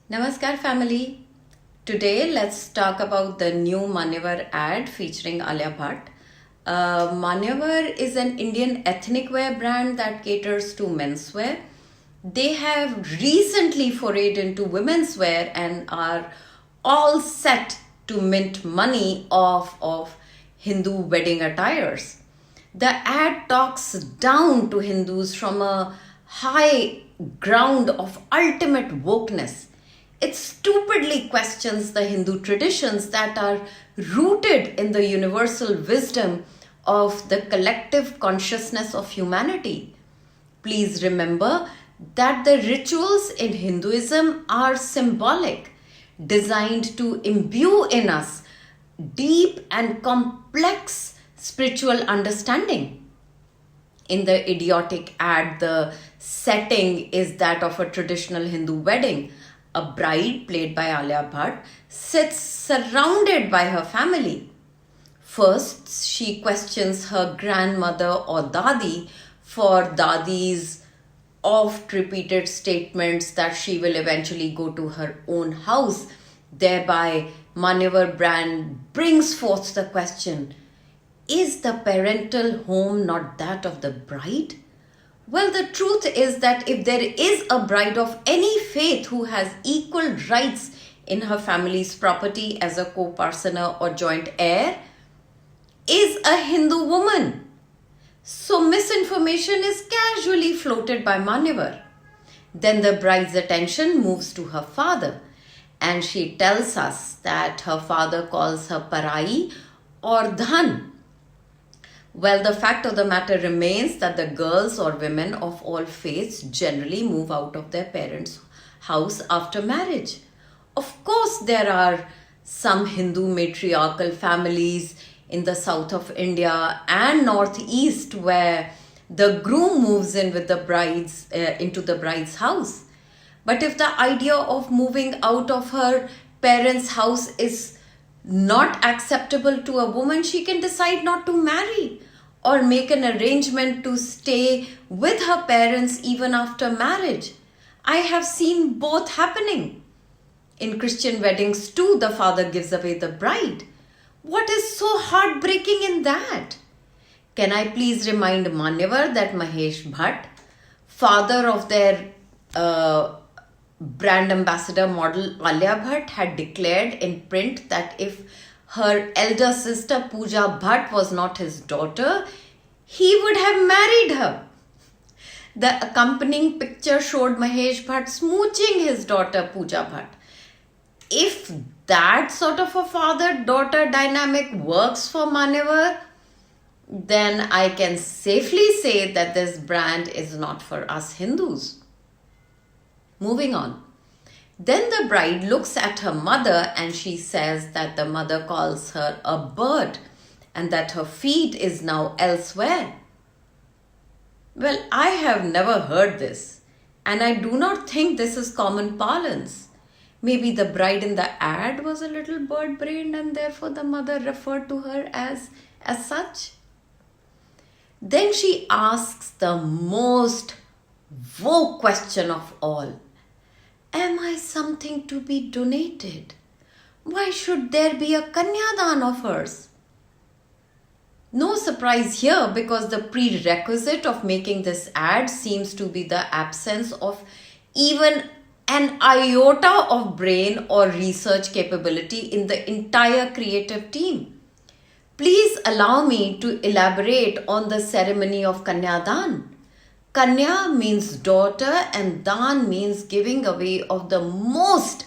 Namaskar family. Today let's talk about the new Manyavar ad featuring Alia Bhatt. Manyavar is an Indian ethnic wear brand that caters to menswear. They have recently forayed into women's wear and are all set to mint money off of Hindu wedding attires. The ad talks down to Hindus from a high ground of ultimate wokeness. It stupidly questions the Hindu traditions that are rooted in the universal wisdom of the collective consciousness of humanity. Please remember that the rituals in Hinduism are symbolic, designed to imbue in us deep and complex spiritual understanding. In the idiotic ad, the setting is that of a traditional Hindu wedding. A bride, played by Alia Bhatt, sits surrounded by her family. First, she questions her grandmother or Dadi for Dadi's oft repeated statements that she will eventually go to her own house. Thereby, Manyavar brand brings forth the question, is the parental home not that of the bride? Well, the truth is that if there is a bride of any faith who has equal rights in her family's property as a co-parsoner or joint heir, is a Hindu woman. So misinformation is casually floated by Manyavar. Then the bride's attention moves to her father, and she tells us that her father calls her Parai or Dhan. Well, the fact of the matter remains that the girls or women of all faiths generally move out of their parents' house after marriage. Of course, there are some Hindu matriarchal families in the south of India and northeast where the groom moves in with the brides into the bride's house. But if the idea of moving out of her parents' house is not acceptable to a woman, she can decide not to marry or make an arrangement to stay with her parents even after marriage. I have seen both happening. In Christian weddings too, the father gives away the bride. What is so heartbreaking in that? Can I please remind Manyavar that Mahesh Bhatt, father of their brand ambassador model Alia Bhatt, had declared in print that if her elder sister Pooja Bhatt was not his daughter, he would have married her. The accompanying picture showed Mahesh Bhatt smooching his daughter Pooja Bhatt. If that sort of a father-daughter dynamic works for Manyavar, then I can safely say that this brand is not for us Hindus. Moving on. Then the bride looks at her mother and she says that the mother calls her a bird and that her feet is now elsewhere. Well, I have never heard this, and I do not think this is common parlance. Maybe the bride in the ad was a little bird-brained and therefore the mother referred to her as such. Then she asks the most woke question of all. Am I something to be donated? Why should there be a Kanyadan of hers? No surprise here because the prerequisite of making this ad seems to be the absence of even an iota of brain or research capability in the entire creative team. Please allow me to elaborate on the ceremony of Kanyadan. Kanya means daughter and Dan means giving away of the most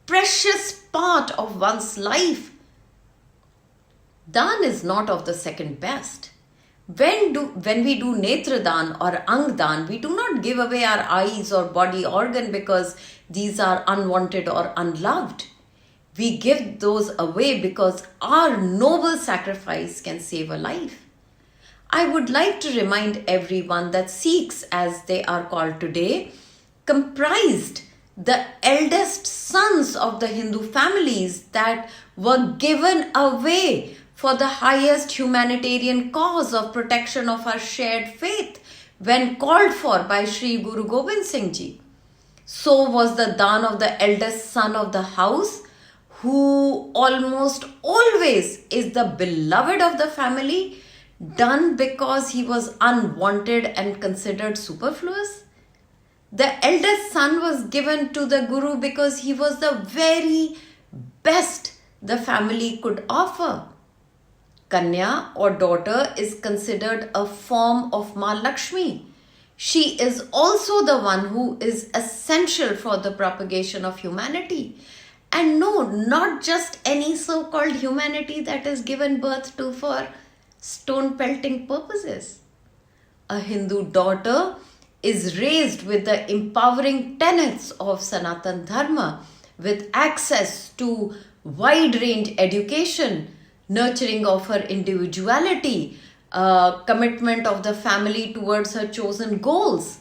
precious part of one's life. Dan is not of the second best. When we do Netra Dan or Ang Dan, we do not give away our eyes or body organ because these are unwanted or unloved. We give those away because our noble sacrifice can save a life. I would like to remind everyone that Sikhs, as they are called today, comprised the eldest sons of the Hindu families that were given away for the highest humanitarian cause of protection of our shared faith when called for by Sri Guru Gobind Singh Ji. So was the dawn of the eldest son of the house, who almost always is the beloved of the family, done because he was unwanted and considered superfluous? The eldest son was given to the Guru because he was the very best the family could offer. Kanya or daughter is considered a form of Ma Lakshmi. She is also the one who is essential for the propagation of humanity. And no, not just any so called humanity that is given birth to for stone pelting purposes. A Hindu daughter is raised with the empowering tenets of Sanatan Dharma, with access to wide range education, nurturing of her individuality, commitment of the family towards her chosen goals.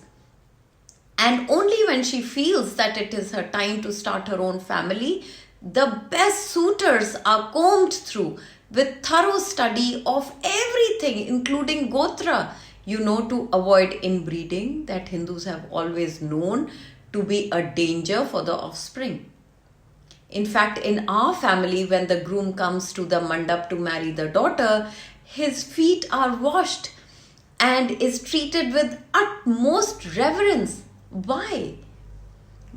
And only when she feels that it is her time to start her own family, the best suitors are combed through with thorough study of everything, including Gotra, to avoid inbreeding that Hindus have always known to be a danger for the offspring. In fact, in our family, when the groom comes to the mandap to marry the daughter, his feet are washed and is treated with utmost reverence. Why?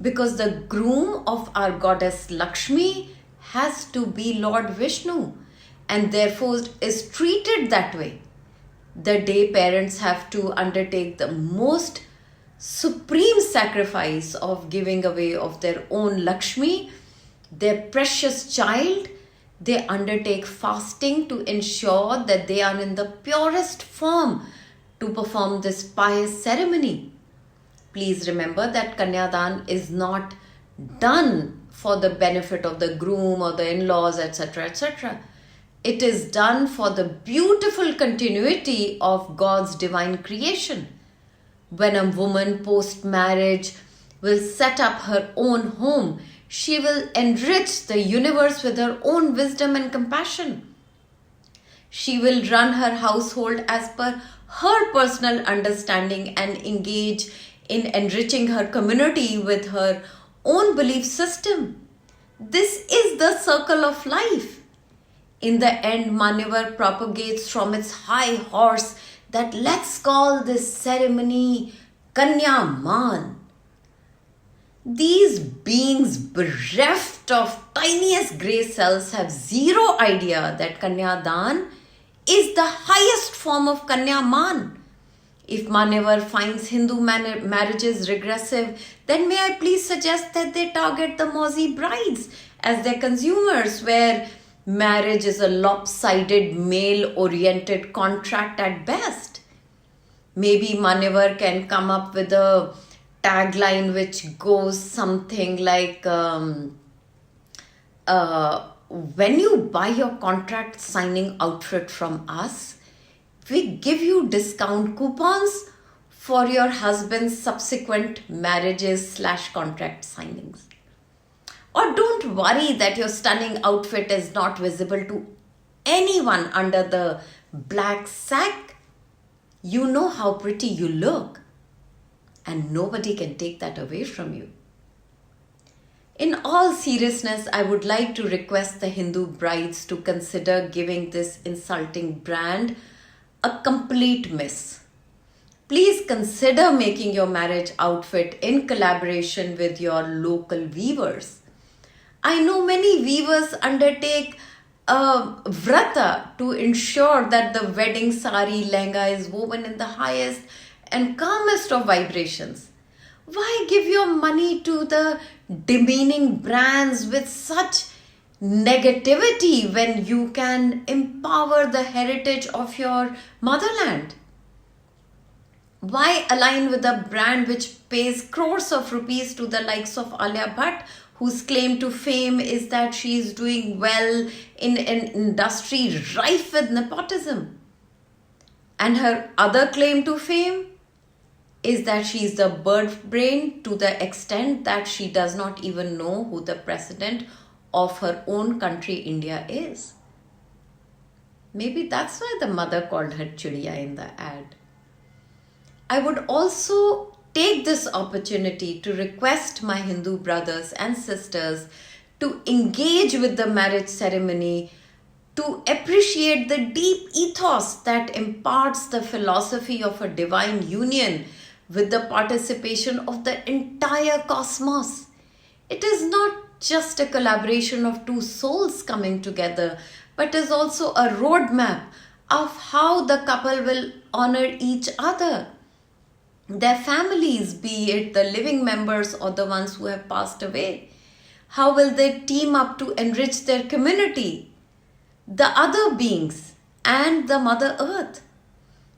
Because the groom of our goddess Lakshmi has to be Lord Vishnu and therefore is treated that way. The day parents have to undertake the most supreme sacrifice of giving away of their own Lakshmi, their precious child, they undertake fasting to ensure that they are in the purest form to perform this pious ceremony. Please remember that Kanyadan is not done for the benefit of the groom or the in-laws, etc., etc. It is done for the beautiful continuity of God's divine creation. When a woman post-marriage will set up her own home, she will enrich the universe with her own wisdom and compassion. She will run her household as per her personal understanding and engage in enriching her community with her own belief system. This is the circle of life. In the end, Manyavar propagates from its high horse that let's call this ceremony Kanyaman. These beings bereft of tiniest grey cells have zero idea that Kanyadan is the highest form of Kanyaman. If Manyavar finds Hindu marriages regressive, then may I please suggest that they target the Mauzi brides as their consumers, where marriage is a lopsided, male-oriented contract at best. Maybe Manyavar can come up with a tagline which goes something like, when you buy your contract signing outfit from us, we give you discount coupons for your husband's subsequent marriages/contract signings. Or don't worry that your stunning outfit is not visible to anyone under the black sack. You know how pretty you look, and nobody can take that away from you. In all seriousness, I would like to request the Hindu brides to consider giving this insulting brand a complete miss. Please consider making your marriage outfit in collaboration with your local weavers. I know many weavers undertake a vrata to ensure that the wedding sari lehenga is woven in the highest and calmest of vibrations. Why give your money to the demeaning brands with such negativity when you can empower the heritage of your motherland? Why align with a brand which pays crores of rupees to the likes of Alia Bhatt, whose claim to fame is that she is doing well in an industry rife with nepotism? And her other claim to fame is that she is the bird brain to the extent that she does not even know who the president of her own country, India, is. Maybe that's why the mother called her Chidiya in the ad. I would also take this opportunity to request my Hindu brothers and sisters to engage with the marriage ceremony, to appreciate the deep ethos that imparts the philosophy of a divine union with the participation of the entire cosmos. It is not just a collaboration of two souls coming together, but is also a roadmap of how the couple will honor each other, their families, be it the living members or the ones who have passed away. How will they team up to enrich their community, the other beings, and the Mother Earth?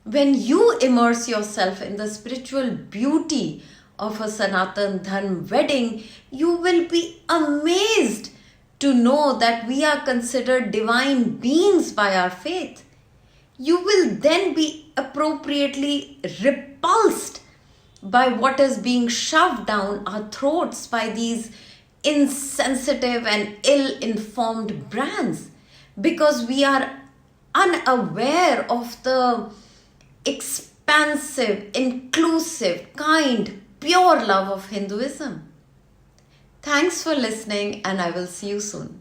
When you immerse yourself in the spiritual beauty of a Sanatan Dharma wedding, you will be amazed to know that we are considered divine beings by our faith. You will then be appropriately repulsed by what is being shoved down our throats by these insensitive and ill-informed brands, because we are unaware of the expansive, inclusive, kind, pure love of Hinduism. Thanks for listening, and I will see you soon.